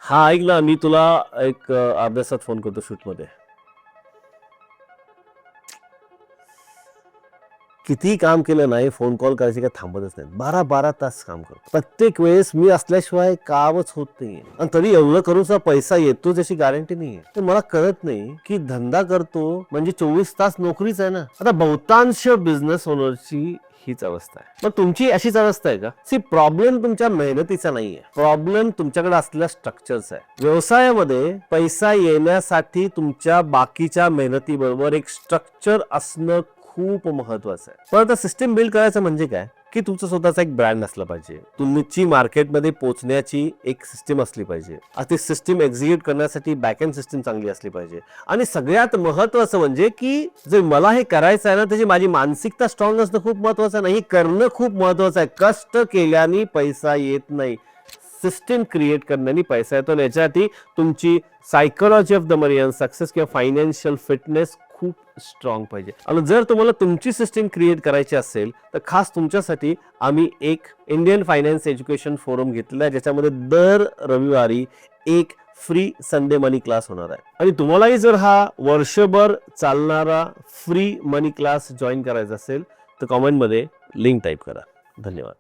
हा ऐक ना, मी तुला एक अर्ध्या तासात फोन करतो शूटमध्ये. कितीही काम केलं नाही, फोन कॉल करायचे काय थांबतच नाहीत. 12-12 तास काम करतो. प्रत्येक वेळेस मी असल्याशिवाय कामच होत नाहीये. आणि तरी एवढं करून सुद्धा पैसा येतो त्याची गॅरंटी नाहीये. तर मला कळत नाही की धंदा करतो म्हणजे 24 तास नोकरीच आहे ना. आता बहुतांश बिझनेस ओनरची हीच अवस्था आहे. मग तुमची अशीच अवस्था आहे का? सी प्रॉब्लेम तुमच्या मेहनतीचा नाहीये, प्रॉब्लेम तुमच्याकडे असलेल्या स्ट्रक्चरचा आहे. व्यवसायामध्ये पैसा येण्यासाठी तुमच्या बाकीच्या मेहनतीबरोबर एक स्ट्रक्चर असणं खूप महत्वाचं आहे. पण आता सिस्टीम बिल्ड करायचं म्हणजे काय की तुमचा स्वतःचा एक ब्रँड असला पाहिजे, तुमची मार्केटमध्ये पोहोचण्याची एक सिस्टीम असली पाहिजे, ती सिस्टीम एक्झिक्यूट करण्यासाठी बॅकएंड सिस्टीम चांगली असली पाहिजे. आणि सगळ्यात महत्वाचं म्हणजे की जर मला हे करायचं आहे ना, त्याची माझी मानसिकता स्ट्रॉंग असणं खूप महत्वाचं नाही, करणं खूप महत्वाचं आहे. कष्ट केल्याने पैसा येत नाही, सिस्टीम क्रिएट करण्याने पैसा येतो. याच्यासाठी तुमची सायकोलॉजी ऑफ द मनी आणि सक्सेस किंवा फायनान्शियल फिटनेस खूप स्ट्रॉंग पाहिजे. आणि जर तुम्हाला तुमची सिस्टीम क्रिएट करायची असेल तर खास तुमच्यासाठी आम्ही एक इंडियन फायनान्स एज्युकेशन फोरम घेतलेला आहे, ज्याच्यामध्ये दर रविवारी एक फ्री संडे मनी क्लास होणार आहे. आणि तुम्हालाही जर हा वर्षभर चालणारा फ्री मनी क्लास जॉईन करायचा असेल तर कॉमेंटमध्ये लिंक टाईप करा. धन्यवाद.